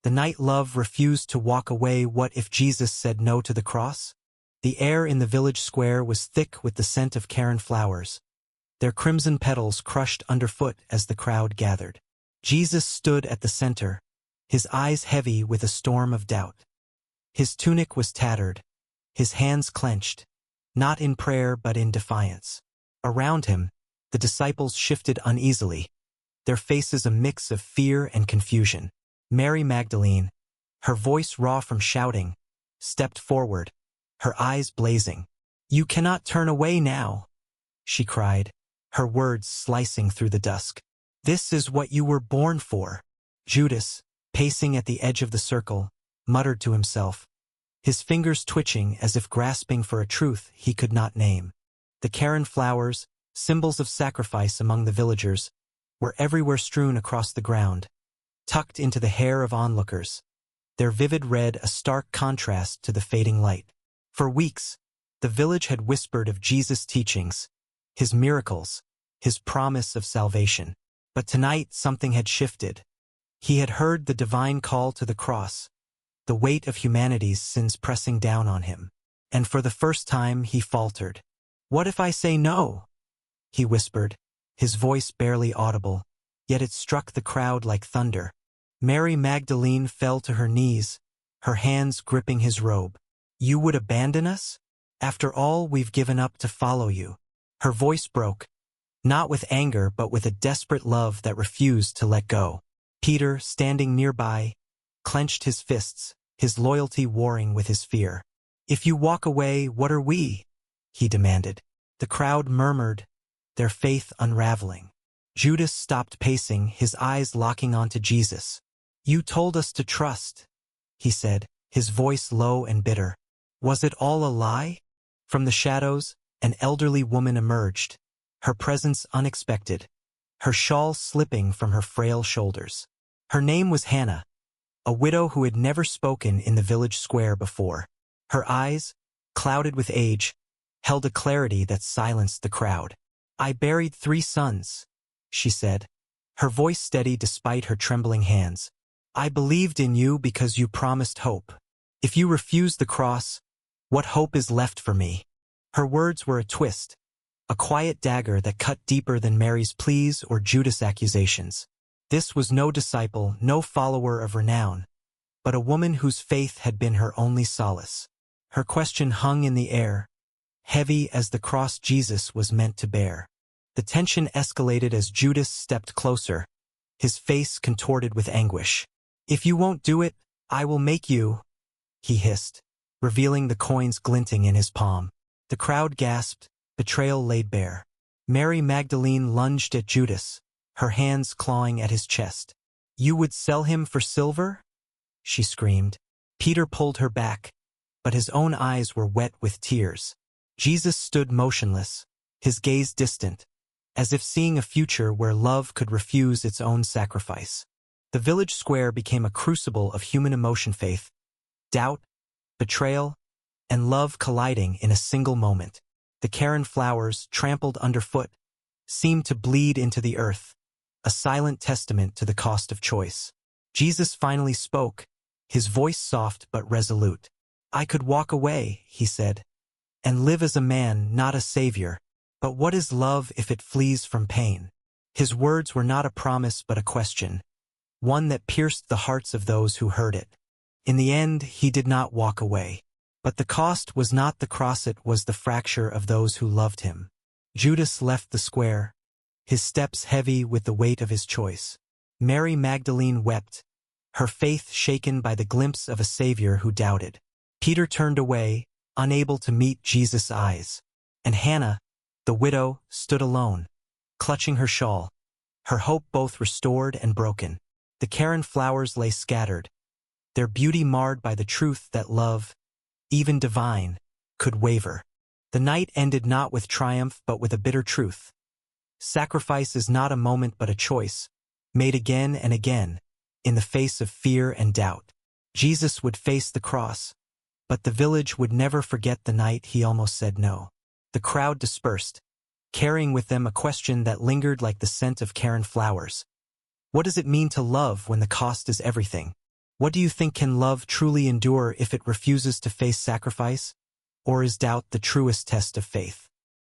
The night love refused to walk away. What if Jesus said no to the cross? The air in the village square was thick with the scent of Karen flowers, their crimson petals crushed underfoot as the crowd gathered. Jesus stood at the center, his eyes heavy with a storm of doubt. His tunic was tattered, his hands clenched, not in prayer but in defiance. Around him, the disciples shifted uneasily, their faces a mix of fear and confusion. Mary Magdalene, her voice raw from shouting, stepped forward, her eyes blazing. "You cannot turn away now," she cried, her words slicing through the dusk. "This is what you were born for." Judas, pacing at the edge of the circle, muttered to himself, his fingers twitching as if grasping for a truth he could not name. The Karen flowers, symbols of sacrifice among the villagers, were everywhere strewn across the ground, tucked into the hair of onlookers, their vivid red a stark contrast to the fading light. For weeks, the village had whispered of Jesus' teachings, his miracles, his promise of salvation. But tonight something had shifted. He had heard the divine call to the cross, the weight of humanity's sins pressing down on him. And for the first time he faltered. "What if I say no?" he whispered, his voice barely audible, yet it struck the crowd like thunder. Mary Magdalene fell to her knees, her hands gripping his robe. "You would abandon us? After all we've given up to follow you." Her voice broke, not with anger but with a desperate love that refused to let go. Peter, standing nearby, clenched his fists, his loyalty warring with his fear. "If you walk away, what are we?" he demanded. The crowd murmured, their faith unraveling. Judas stopped pacing, his eyes locking onto Jesus. "You told us to trust," he said, his voice low and bitter. "Was it all a lie?" From the shadows, an elderly woman emerged, her presence unexpected, her shawl slipping from her frail shoulders. Her name was Hannah, a widow who had never spoken in the village square before. Her eyes, clouded with age, held a clarity that silenced the crowd. "I buried 3 sons," she said, her voice steady despite her trembling hands. "I believed in you because you promised hope. If you refuse the cross, what hope is left for me?" Her words were a twist, a quiet dagger that cut deeper than Mary's pleas or Judas' accusations. This was no disciple, no follower of renown, but a woman whose faith had been her only solace. Her question hung in the air, heavy as the cross Jesus was meant to bear. The tension escalated as Judas stepped closer, his face contorted with anguish. "If you won't do it, I will make you," he hissed, revealing the coins glinting in his palm. The crowd gasped, betrayal laid bare. Mary Magdalene lunged at Judas, her hands clawing at his chest. "You would sell him for silver?" she screamed. Peter pulled her back, but his own eyes were wet with tears. Jesus stood motionless, his gaze distant, as if seeing a future where love could refuse its own sacrifice. The village square became a crucible of human emotion, faith, doubt, betrayal, and love colliding in a single moment. The Karen flowers, trampled underfoot, seemed to bleed into the earth, a silent testament to the cost of choice. Jesus finally spoke, his voice soft but resolute. "I could walk away," he said, "and live as a man, not a savior. But what is love if it flees from pain?" His words were not a promise but a question, one that pierced the hearts of those who heard it. In the end, he did not walk away. But the cost was not the cross, it was the fracture of those who loved him. Judas left the square, his steps heavy with the weight of his choice. Mary Magdalene wept, her faith shaken by the glimpse of a savior who doubted. Peter turned away, unable to meet Jesus' eyes. And Hannah, the widow, stood alone, clutching her shawl, her hope both restored and broken. The Karen flowers lay scattered, their beauty marred by the truth that love, even divine, could waver. The night ended not with triumph but with a bitter truth. Sacrifice is not a moment but a choice, made again and again, in the face of fear and doubt. Jesus would face the cross, but the village would never forget the night he almost said no. The crowd dispersed, carrying with them a question that lingered like the scent of Karen flowers. What does it mean to love when the cost is everything? What do you think? Can love truly endure if it refuses to face sacrifice? Or is doubt the truest test of faith?